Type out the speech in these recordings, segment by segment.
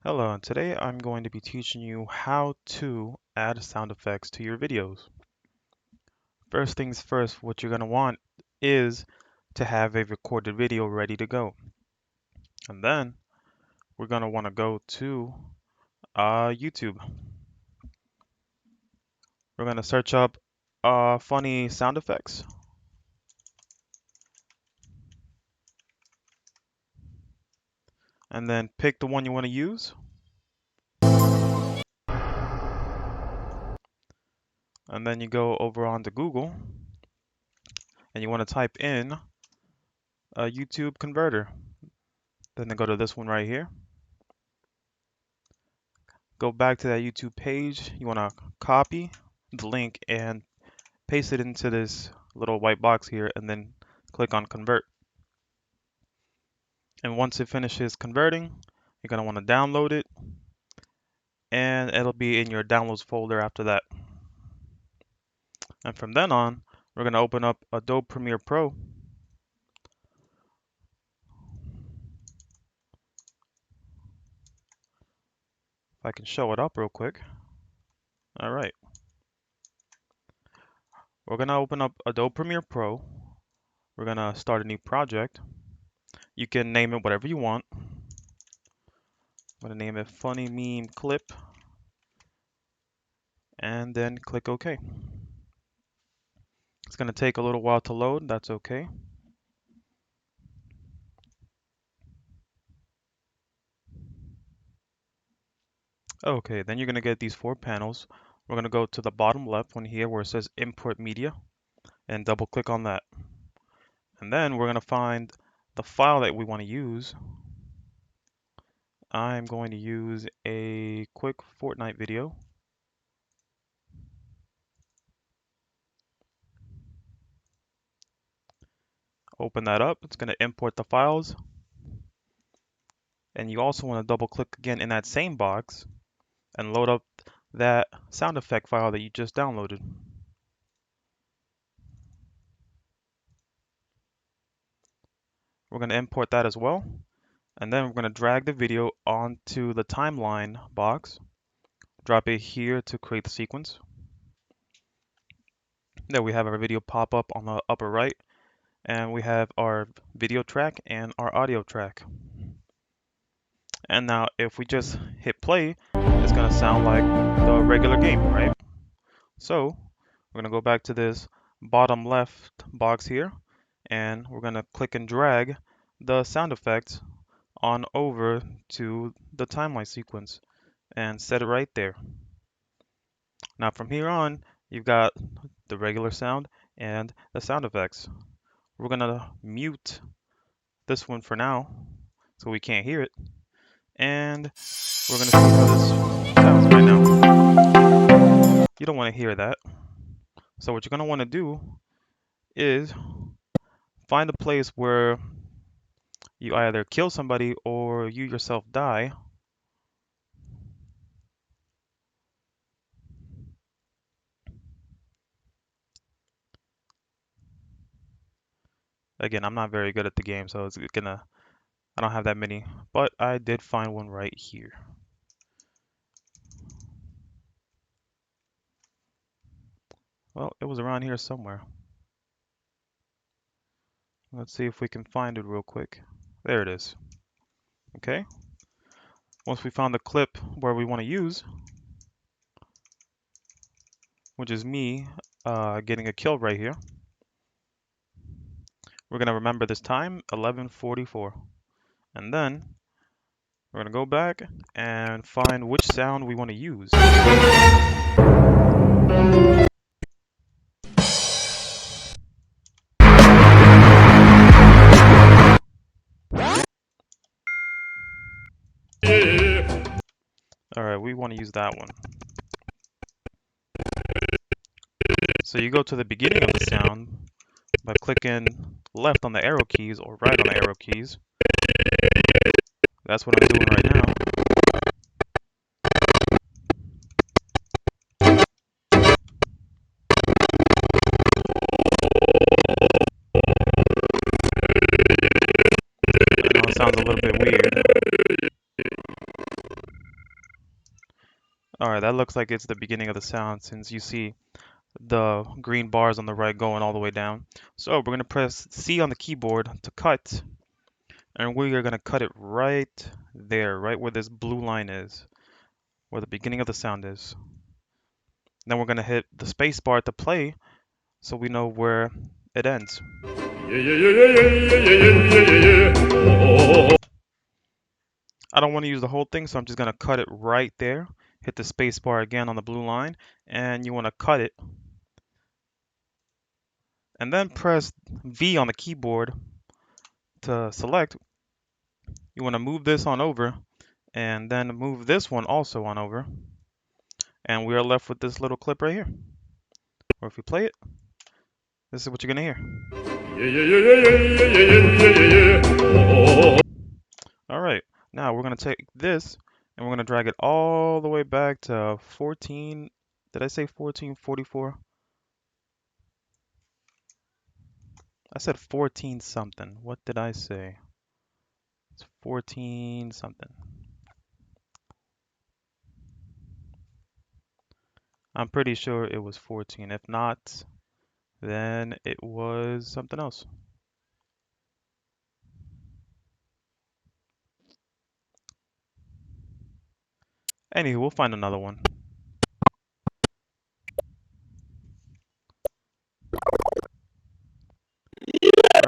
Hello, and today I'm going to be teaching you how to add sound effects to your videos. First things first, what you're going to want is to have a recorded video ready to go. And then we're going to want to go to YouTube. We're going to search up funny sound effects. And then pick the one you want to use. And then you go over onto Google and you want to type in a YouTube converter. Then go to this one right here. Go back to that YouTube page. You want to copy the link and paste it into this little white box here and then click on convert. And once it finishes converting, you're going to want to download it and it'll be in your downloads folder after that. And from then on, we're going to open up Adobe Premiere Pro. If I can show it up real quick. All right. We're going to open up Adobe Premiere Pro. We're going to start a new project. You can name it whatever you want. I'm going to name it Funny Meme Clip. And then click OK. It's going to take a little while to load. That's okay. Okay, then you're going to get these four panels. We're going to go to the bottom left one here where it says Import Media and double click on that. And then we're going to find the file that we want to use. I'm going to use a quick Fortnite video. Open that up. It's going to import the files. And you also want to double click again in that same box and load up that sound effect file that you just downloaded. We're going to import that as well. And then we're going to drag the video onto the timeline box. Drop it here to create the sequence. Then we have our video pop up on the upper right. And we have our video track and our audio track. And now if we just hit play, it's going to sound like the regular game, right? So we're going to go back to this bottom left box here. And we're going to click and drag the sound effects on over to the timeline sequence and set it right there. Now from here on, you've got the regular sound and the sound effects. We're gonna mute this one for now so we can't hear it. And we're gonna see how this sounds right now. You don't want to hear that. So what you're gonna want to do is find a place where you either kill somebody or you yourself die. Again, I'm not very good at the game, so I don't have that many, but I did find one right here. Well, it was around here somewhere. Let's see if we can find it real quick. There it is. Okay. Once we found the clip where we want to use, which is me getting a kill right here, we're going to remember this time, 11:44. And then we're going to go back and find which sound we want to use. Alright, we want to use that one. So you go to the beginning of the sound by clicking left on the arrow keys or right on the arrow keys. That's what I'm doing right now. I know it sounds a little bit weird. All right, that looks like it's the beginning of the sound since you see the green bars on the right going all the way down. So we're going to press C on the keyboard to cut, and we are going to cut it right there, right where this blue line is, where the beginning of the sound is. Then we're going to hit the space bar to play so we know where it ends. I don't want to use the whole thing, so I'm just going to cut it right there. Hit the space bar again on the blue line, and you want to cut it. And then press V on the keyboard to select. You want to move this on over, and then move this one also on over. And we are left with this little clip right here. Or if we play it, this is what you're going to hear. All right, now we're going to take this and we're going to drag it all the way back to 14. Did I say 1444? I said 14 something. What did I say? It's 14 something. I'm pretty sure it was 14. If not, then it was something else. Anywho, we'll find another one.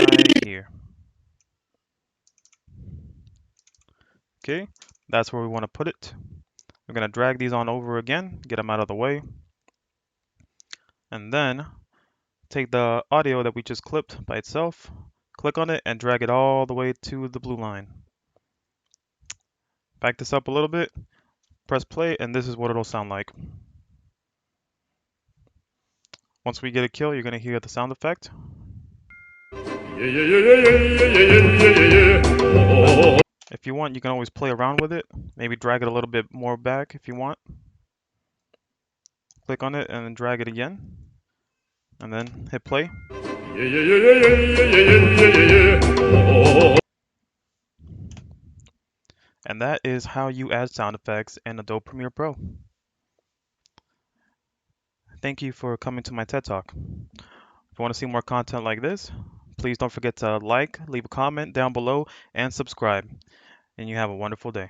Right here. Okay, that's where we want to put it. We're going to drag these on over again, get them out of the way. And then take the audio that we just clipped by itself, click on it, and drag it all the way to the blue line. Back this up a little bit, press play, and this is what it'll sound like. Once we get a kill, you're going to hear the sound effect. If you want, you can always play around with it. Maybe drag it a little bit more back if you want. Click on it and then drag it again. And then hit play. And that is how you add sound effects in Adobe Premiere Pro. Thank you for coming to my TED Talk. If you want to see more content like this, please don't forget to like, leave a comment down below, and subscribe. And you have a wonderful day.